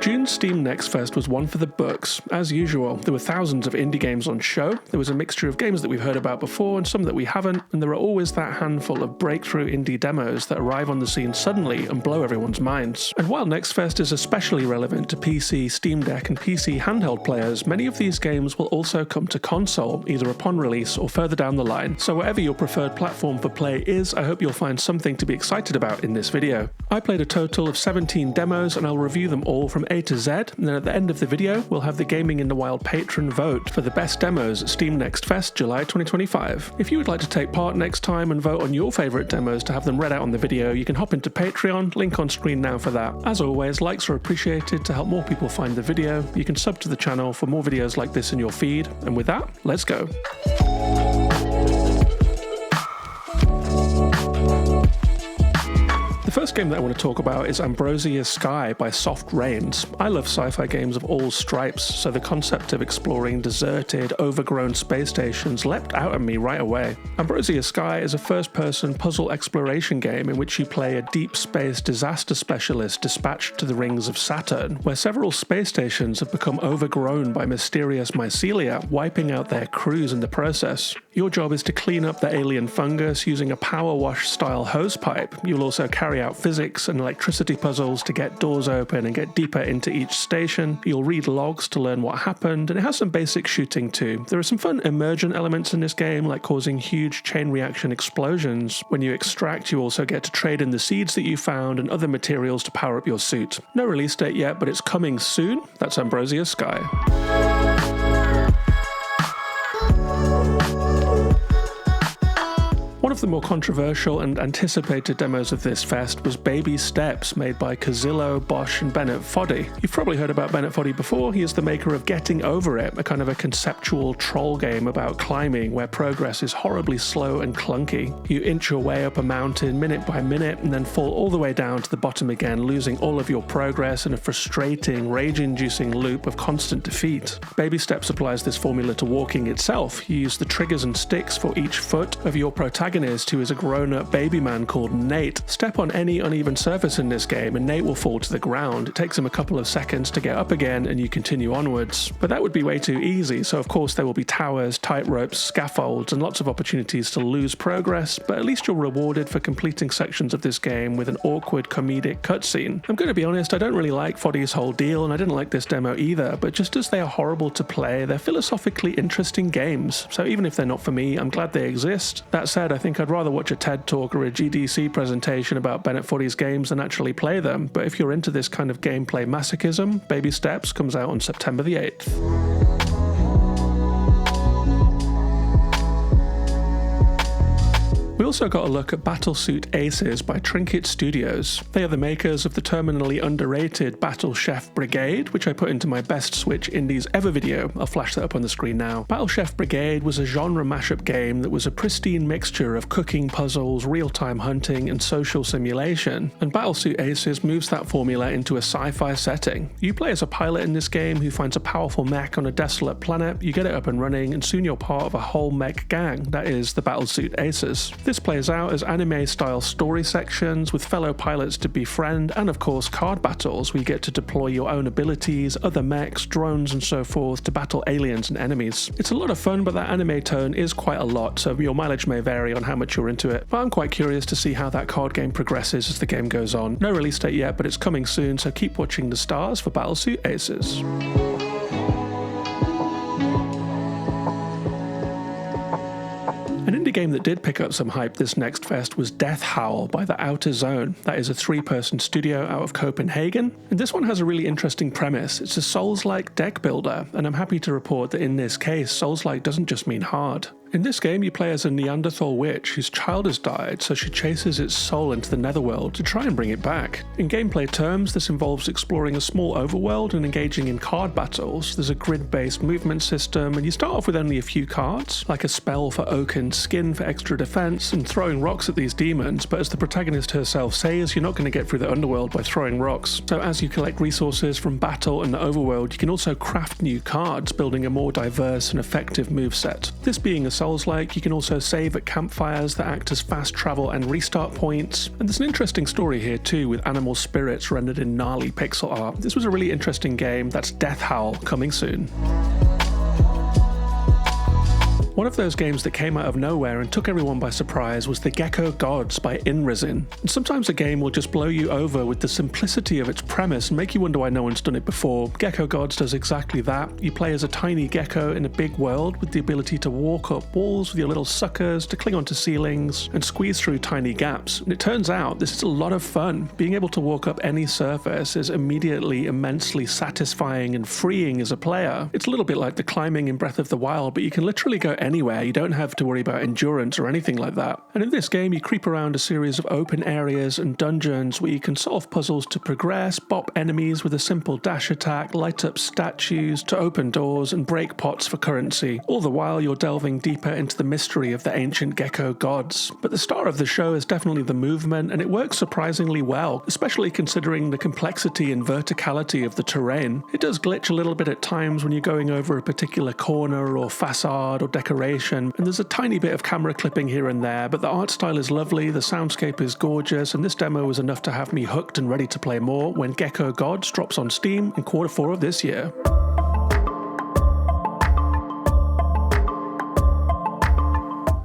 June's Steam Next Fest was one for the books. As usual, there were thousands of indie games on show. There was a mixture of games that we've heard about before and some that we haven't, and there are always that handful of breakthrough indie demos that arrive on the scene suddenly and blow everyone's minds. And while Next Fest is especially relevant to PC, Steam Deck and PC handheld players, many of these games will also come to console, either upon release or further down the line. So whatever your preferred platform for play is, I hope you'll find something to be excited about in this video. I played a total of 17 demos and I'll review them all from A to Z, and then at the end of the video we'll have the Gaming in the Wild patron vote for the best demos at Steam Next Fest July 2025. If you would like to take part next time and vote on your favourite demos to have them read out on the video, you can hop into Patreon, link on screen now for that. As always, likes are appreciated to help more people find the video. You can sub to the channel for more videos like this in your feed, and with that, let's go. The first game that I want to talk about is Ambrosia Sky by Soft Rains. I love sci-fi games of all stripes, so the concept of exploring deserted, overgrown space stations leapt out at me right away. Ambrosia Sky is a first-person puzzle exploration game in which you play a deep space disaster specialist dispatched to the rings of Saturn, where several space stations have become overgrown by mysterious mycelia, wiping out their crews in the process. Your job is to clean up the alien fungus using a power wash-style hosepipe. You'll also carry out physics and electricity puzzles to get doors open and get deeper into each station. You'll read logs to learn what happened, and it has some basic shooting too. There are some fun emergent elements in this game, like causing huge chain reaction explosions. When you extract, you also get to trade in the seeds that you found and other materials to power up your suit. No release date yet, but it's coming soon. That's Ambrosia Sky. One of the more controversial and anticipated demos of this fest was Baby Steps, made by Kazillo, Bosch and Bennett Foddy. You've probably heard about Bennett Foddy before. He is the maker of Getting Over It, a kind of a conceptual troll game about climbing where progress is horribly slow and clunky. You inch your way up a mountain minute by minute and then fall all the way down to the bottom again, losing all of your progress in a frustrating, rage-inducing loop of constant defeat. Baby Steps applies this formula to walking itself. You use the triggers and sticks for each foot of your protagonist, who is a grown-up baby man called Nate. Step on any uneven surface in this game and Nate will fall to the ground. It takes him a couple of seconds to get up again and you continue onwards. But that would be way too easy, so of course there will be towers, tight ropes, scaffolds and lots of opportunities to lose progress, but at least you're rewarded for completing sections of this game with an awkward comedic cutscene. I'm going to be honest, I don't really like Foddy's whole deal and I didn't like this demo either, but just as they are horrible to play, they're philosophically interesting games. So even if they're not for me, I'm glad they exist. That said, I think I'd rather watch a TED Talk or a GDC presentation about Bennett Foddy's games than actually play them, but if you're into this kind of gameplay masochism, Baby Steps comes out on September the 8th. We also got a look at Battlesuit Aces by Trinket Studios. They are the makers of the terminally underrated Battle Chef Brigade, which I put into my Best Switch Indies Ever video. I'll flash that up on the screen now. Battle Chef Brigade was a genre mashup game that was a pristine mixture of cooking puzzles, real-time hunting, and social simulation. And Battlesuit Aces moves that formula into a sci-fi setting. You play as a pilot in this game who finds a powerful mech on a desolate planet, you get it up and running, and soon you're part of a whole mech gang, that is, the Battlesuit Aces. This plays out as anime-style story sections with fellow pilots to befriend, and of course card battles where you get to deploy your own abilities, other mechs, drones and so forth to battle aliens and enemies. It's a lot of fun, but that anime tone is quite a lot, so your mileage may vary on how much you're into it. But I'm quite curious to see how that card game progresses as the game goes on. No release date yet, but it's coming soon, so keep watching the stars for Battlesuit Aces. An indie game that did pick up some hype this next fest was Death Howl by The Outer Zone. That is a 3-person studio out of Copenhagen, and this one has a really interesting premise. It's a Souls-like deck builder, and I'm happy to report that in this case, Souls-like doesn't just mean hard. In this game, you play as a Neanderthal witch whose child has died, so she chases its soul into the netherworld to try and bring it back. In gameplay terms, this involves exploring a small overworld and engaging in card battles. There's a grid-based movement system, and you start off with only a few cards, like a spell for oaken skin for extra defense, and throwing rocks at these demons, but as the protagonist herself says, you're not going to get through the underworld by throwing rocks. So as you collect resources from battle and the overworld, you can also craft new cards, building a more diverse and effective moveset. This being a Souls-like. You can also save at campfires that act as fast travel and restart points. And there's an interesting story here too, with animal spirits rendered in gnarly pixel art. This was a really interesting game. That's Death Howl, coming soon. One of those games that came out of nowhere and took everyone by surprise was the Gecko Gods by Inrizin. And sometimes a game will just blow you over with the simplicity of its premise and make you wonder why no one's done it before. Gecko Gods does exactly that. You play as a tiny gecko in a big world with the ability to walk up walls with your little suckers, to cling onto ceilings, and squeeze through tiny gaps. And it turns out this is a lot of fun. Being able to walk up any surface is immediately immensely satisfying and freeing as a player. It's a little bit like the climbing in Breath of the Wild, but you can literally go anywhere. You don't have to worry about endurance or anything like that. And in this game, you creep around a series of open areas and dungeons where you can solve puzzles to progress, bop enemies with a simple dash attack, light up statues to open doors, and break pots for currency. All the while, you're delving deeper into the mystery of the ancient Gecko Gods. But the star of the show is definitely the movement, and it works surprisingly well, especially considering the complexity and verticality of the terrain. It does glitch a little bit at times when you're going over a particular corner or facade or decoration, and there's a tiny bit of camera clipping here and there, but the art style is lovely, the soundscape is gorgeous, and this demo was enough to have me hooked and ready to play more when Gecko Gods drops on Steam in Q4 of this year.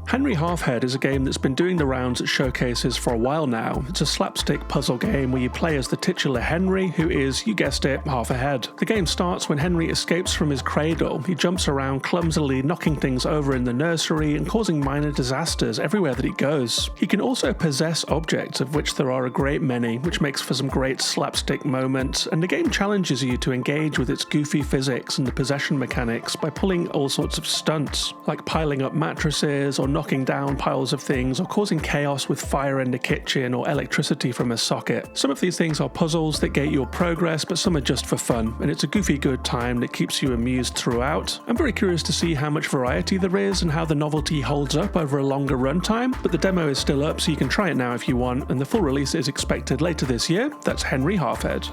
Henry Halfhead is a game that's been doing the rounds at showcases for a while now. It's a slapstick puzzle game where you play as the titular Henry, who is, you guessed it, half a head. The game starts when Henry escapes from his cradle. He jumps around clumsily, knocking things over in the nursery and causing minor disasters everywhere that he goes. He can also possess objects, of which there are a great many, which makes for some great slapstick moments, and the game challenges you to engage with its goofy physics and the possession mechanics by pulling all sorts of stunts, like piling up mattresses or knocking down piles of things or causing chaos with fire in the kitchen or electricity from a socket. Some of these things are puzzles that gate your progress, but some are just for fun, and it's a goofy good time that keeps you amused throughout. I'm very curious to see how much variety there is and how the novelty holds up over a longer runtime, but the demo is still up, so you can try it now if you want, and the full release is expected later this year. That's Henry Halfhead.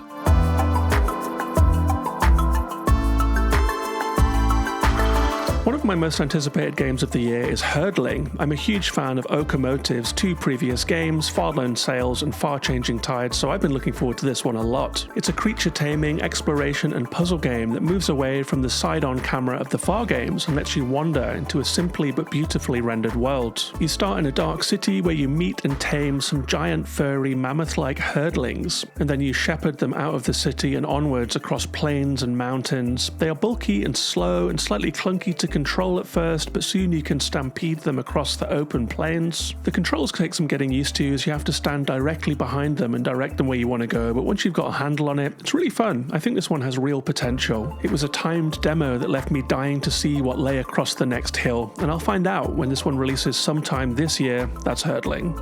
One of my most anticipated games of the year is Herdling. I'm a huge fan of Okamotive's two previous games, Farland Sails and Far Changing Tides, so I've been looking forward to this one a lot. It's a creature taming, exploration and puzzle game that moves away from the side-on camera of the Far games and lets you wander into a simply but beautifully rendered world. You start in a dark city where you meet and tame some giant furry mammoth-like herdlings, and then you shepherd them out of the city and onwards across plains and mountains. They are bulky and slow and slightly clunky to control at first, but soon you can stampede them across the open plains. The controls take some getting used to, as you have to stand directly behind them and direct them where you want to go, but once you've got a handle on it, it's really fun. I think this one has real potential. It was a timed demo that left me dying to see what lay across the next hill, and I'll find out when this one releases sometime this year. That's Herdling.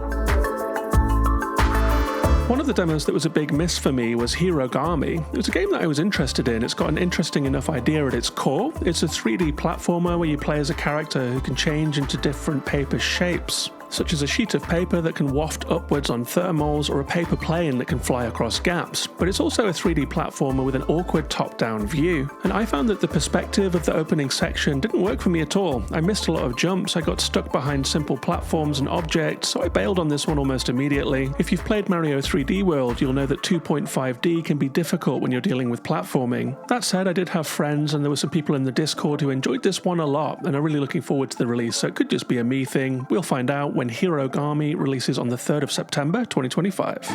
One of the demos that was a big miss for me was Hirogami. It was a game that I was interested in. It's got an interesting enough idea at its core. It's a 3D platformer where you play as a character who can change into different paper shapes, such as a sheet of paper that can waft upwards on thermals or a paper plane that can fly across gaps. But it's also a 3D platformer with an awkward top-down view. And I found that the perspective of the opening section didn't work for me at all. I missed a lot of jumps, I got stuck behind simple platforms and objects, so I bailed on this one almost immediately. If you've played Mario 3D World, you'll know that 2.5D can be difficult when you're dealing with platforming. That said, I did have friends and there were some people in the Discord who enjoyed this one a lot, and are really looking forward to the release, so it could just be a me thing. We'll find out when Hirogami releases on the 3rd of September 2025.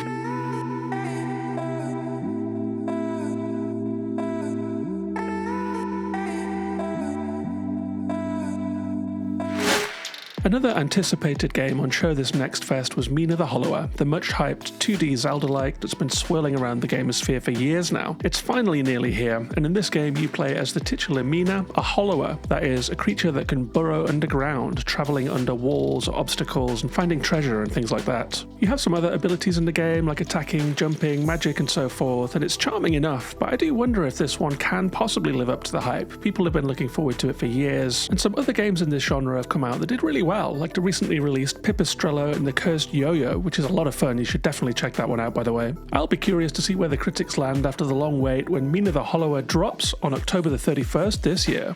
Another anticipated game on show this next fest was Mina The Hollower, the much-hyped 2D Zelda-like that's been swirling around the gamosphere for years now. It's finally nearly here, and in this game you play as the titular Mina, a Hollower, that is, a creature that can burrow underground, travelling under walls or obstacles and finding treasure and things like that. You have some other abilities in the game, like attacking, jumping, magic and so forth, and it's charming enough, but I do wonder if this one can possibly live up to the hype. People have been looking forward to it for years, and some other games in this genre have come out that did really well, like the recently released Pipistrello and the Cursed Yo-Yo, which is a lot of fun. You should definitely check that one out, by the way. I'll be curious to see where the critics land after the long wait when Mina The Hollower drops on October the 31st this year.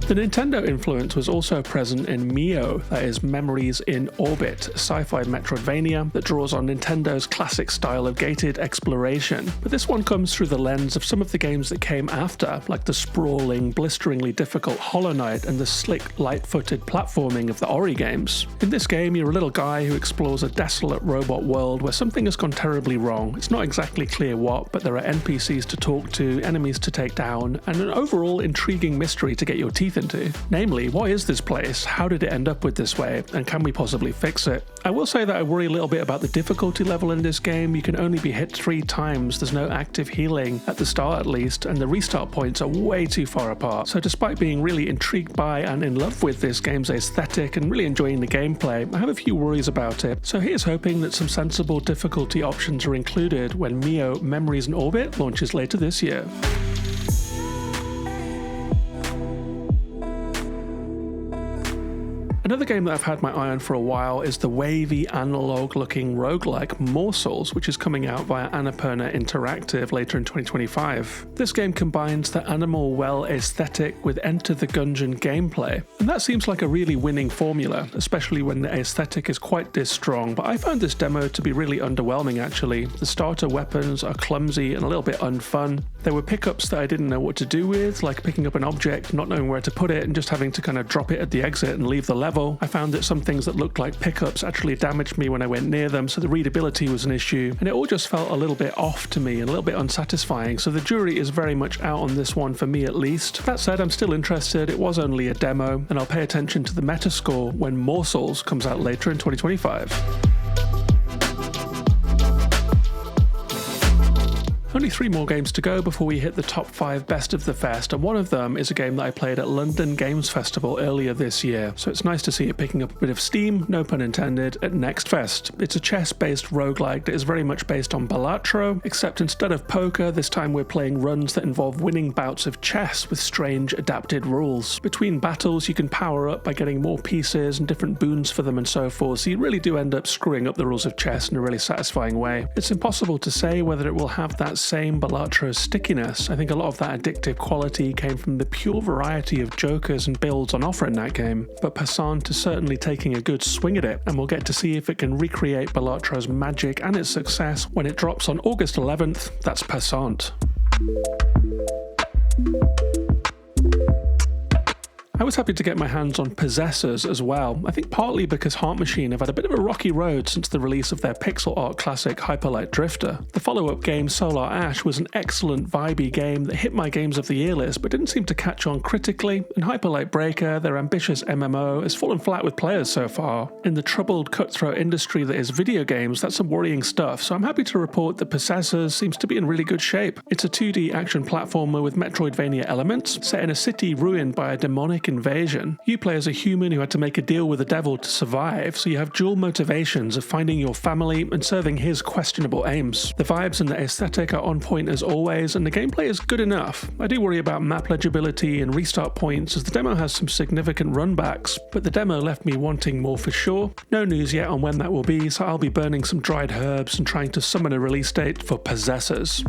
The Nintendo influence was also present in Mio, that is Memories in Orbit, a sci-fi Metroidvania that draws on Nintendo's classic style of gated exploration. But this one comes through the lens of some of the games that came after, like the sprawling, blisteringly difficult Hollow Knight and the slick, light-footed platforming of the Ori games. In this game, you're a little guy who explores a desolate robot world where something has gone terribly wrong. It's not exactly clear what, but there are NPCs to talk to, enemies to take down, and an overall intriguing mystery to get your teeth into. Namely, what is this place? How did it end up with this way? And can we possibly fix it? I will say that I worry a little bit about the difficulty level in this game. You can only be hit 3 times, there's no active healing, at the start at least, and the restart points are way too far apart. So despite being really intrigued by and in love with this game's aesthetic and really enjoying the gameplay, I have a few worries about it. So here's hoping that some sensible difficulty options are included when Mio Memories in Orbit launches later this year. Another game that I've had my eye on for a while is the wavy, analog-looking roguelike Morsels, which is coming out via Annapurna Interactive later in 2025. This game combines the Animal Well aesthetic with Enter the Gungeon gameplay, and that seems like a really winning formula, especially when the aesthetic is quite this strong, but I found this demo to be really underwhelming actually. The starter weapons are clumsy and a little bit unfun. There were pickups that I didn't know what to do with, like picking up an object, not knowing where to put it, and just having to kind of drop it at the exit and leave the level. I found that some things that looked like pickups actually damaged me when I went near them, so the readability was an issue, and it all just felt a little bit off to me and a little bit unsatisfying, so the jury is very much out on this one for me at least. That said, I'm still interested. It was only a demo, and I'll pay attention to the Metascore when Morsels comes out later in 2025. Only 3 more games to go before we hit the top 5 best of the fest, and one of them is a game that I played at London Games Festival earlier this year, so it's nice to see it picking up a bit of steam, no pun intended, at Next Fest. It's a chess-based roguelike that is very much based on Balatro, except instead of poker, this time we're playing runs that involve winning bouts of chess with strange adapted rules. Between battles, you can power up by getting more pieces and different boons for them and so forth, so you really do end up screwing up the rules of chess in a really satisfying way. It's impossible to say whether it will have that same Balatro stickiness. I think a lot of that addictive quality came from the pure variety of jokers and builds on offer in that game, but Passant is certainly taking a good swing at it, and we'll get to see if it can recreate Balatro's magic and its success when it drops on August 11th. That's Passant. I was happy to get my hands on Possessors as well, I think partly because Heart Machine have had a bit of a rocky road since the release of their pixel art classic Hyperlight Drifter. The follow-up game Solar Ash was an excellent vibey game that hit my Games of the Year list but didn't seem to catch on critically, and Hyperlight Breaker, their ambitious MMO, has fallen flat with players so far. In the troubled cutthroat industry that is video games, that's some worrying stuff, so I'm happy to report that Possessors seems to be in really good shape. It's a 2D action platformer with Metroidvania elements, set in a city ruined by a demonic invasion. You play as a human who had to make a deal with the devil to survive, so you have dual motivations of finding your family and serving his questionable aims. The vibes and the aesthetic are on point as always, and the gameplay is good enough. I do worry about map legibility and restart points as the demo has some significant runbacks, but the demo left me wanting more for sure. No news yet on when that will be, so I'll be burning some dried herbs and trying to summon a release date for Possessors.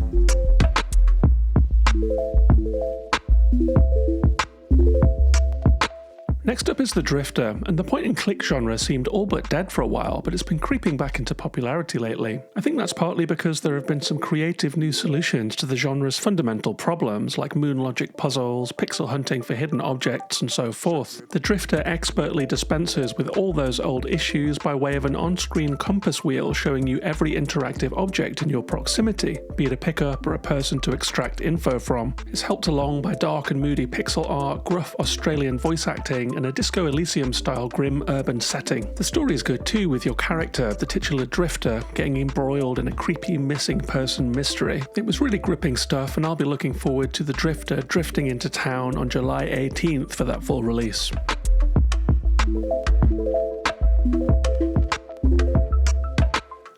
Next up is The Drifter, and the point-and-click genre seemed all but dead for a while, but it's been creeping back into popularity lately. I think that's partly because there have been some creative new solutions to the genre's fundamental problems, like moon logic puzzles, pixel hunting for hidden objects, and so forth. The Drifter expertly dispenses with all those old issues by way of an on-screen compass wheel showing you every interactive object in your proximity, be it a pickup or a person to extract info from. It's helped along by dark and moody pixel art, gruff Australian voice acting, and a Disco Elysium-style grim urban setting. The story is good too, with your character, the titular Drifter, getting embroiled in a creepy missing person mystery. It was really gripping stuff, and I'll be looking forward to the Drifter drifting into town on July 18th for that full release.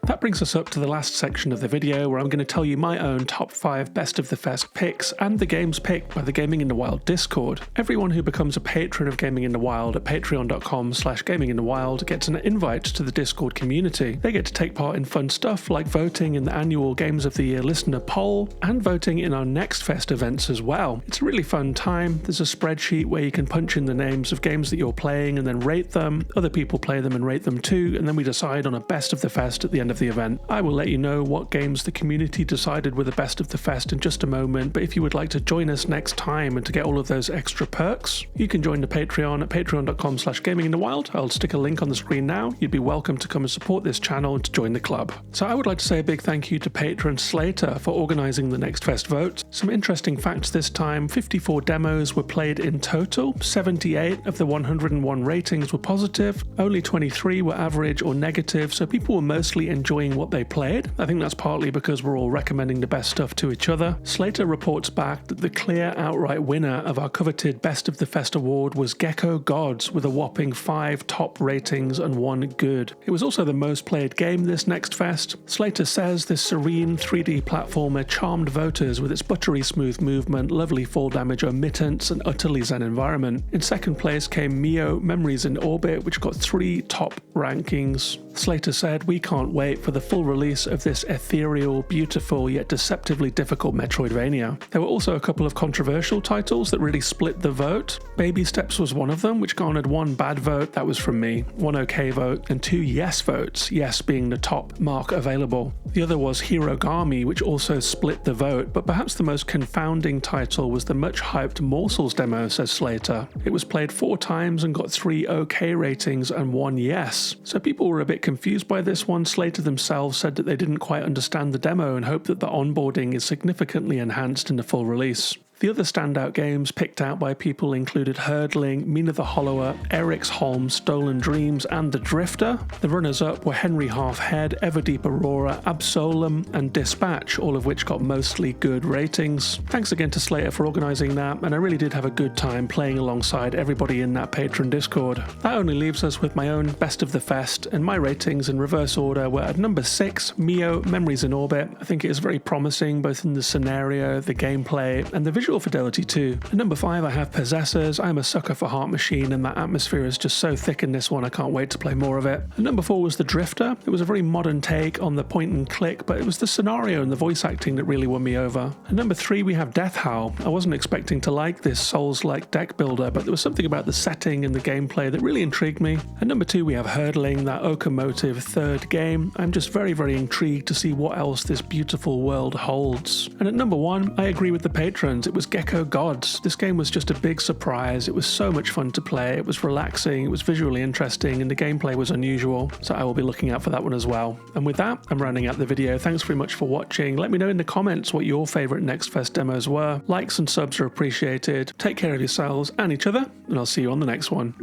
That That brings us up to the last section of the video where I'm going to tell you my own top 5 Best of the Fest picks and the games picked by the Gaming in the Wild Discord. Everyone who becomes a patron of Gaming in the Wild at patreon.com/gaminginthewild gets an invite to the Discord community. They get to take part in fun stuff like voting in the annual Games of the Year listener poll and voting in our next Fest events as well. It's a really fun time. There's a spreadsheet where you can punch in the names of games that you're playing and then rate them. Other people play them and rate them too, and then we decide on a Best of the Fest at the end of the event. I will let you know what games the community decided were the Best of the Fest in just a moment, but if you would like to join us next time and to get all of those extra perks, you can join the Patreon at patreon.com/gaminginthewild. I'll stick a link on the screen now. You'd be welcome to come and support this channel and to join the club. So I would like to say a big thank you to patron Slater for organising the Next Fest vote. Some interesting facts this time: 54 demos were played in total, 78 of the 101 ratings were positive, only 23 were average or negative, so people were mostly enjoying what they played. I think that's partly because we're all recommending the best stuff to each other. Slater reports back that the clear outright winner of our coveted Best of the Fest award was Gecko Gods with a whopping 5 top ratings and 1 good. It was also the most played game this Next Fest. Slater says this serene 3D platformer charmed voters with its buttery smooth movement, lovely fall damage omittance and utterly zen environment. In second place came Mio Memories in Orbit, which got 3 top rankings. Slater said, "We can't wait for the full release of this ethereal, beautiful, yet deceptively difficult Metroidvania." There were also a couple of controversial titles that really split the vote. Baby Steps was one of them, which garnered 1 bad vote, that was from me, 1 okay vote, and 2 yes votes, yes being the top mark available. The other was Hirogami, which also split the vote, but perhaps the most confounding title was the much-hyped Morsels demo, says Slater. It was played 4 times and got 3 okay ratings and 1 yes. So people were a bit confused by this one. Slater themselves said that they didn't quite understand the demo and hope that the onboarding is significantly enhanced in the full release. The other standout games picked out by people included Herdling, Mina the Hollower, Eric's Holm, Stolen Dreams, and The Drifter. The runners-up were Henry Halfhead, Everdeep Aurora, Absolem, and Dispatch, all of which got mostly good ratings. Thanks again to Slater for organising that, and I really did have a good time playing alongside everybody in that patron Discord. That only leaves us with my own Best of the Fest, and my ratings in reverse order were at number 6, Mio Memories in Orbit. I think it is very promising both in the scenario, the gameplay, and the visual fidelity too. At number 5 I have Possessors. I'm a sucker for Heart Machine and that atmosphere is just so thick in this one, I can't wait to play more of it. At number 4 was The Drifter. It was a very modern take on the point and click, but it was the scenario and the voice acting that really won me over. At number 3 we have Death Howl. I wasn't expecting to like this Souls-like deck builder, but there was something about the setting and the gameplay that really intrigued me. At number 2 we have Herdling, that Okamotive 3rd game. I'm just very intrigued to see what else this beautiful world holds. And at number 1, I agree with the patrons. It was Gecko Gods. This game was just a big surprise. It was so much fun to play. It was relaxing, it was visually interesting, and the gameplay was unusual. So I will be looking out for that one as well. And with that, I'm rounding out the video. Thanks very much for watching. Let me know in the comments what your favourite Next Fest demos were. Likes and subs are appreciated. Take care of yourselves and each other, and I'll see you on the next one.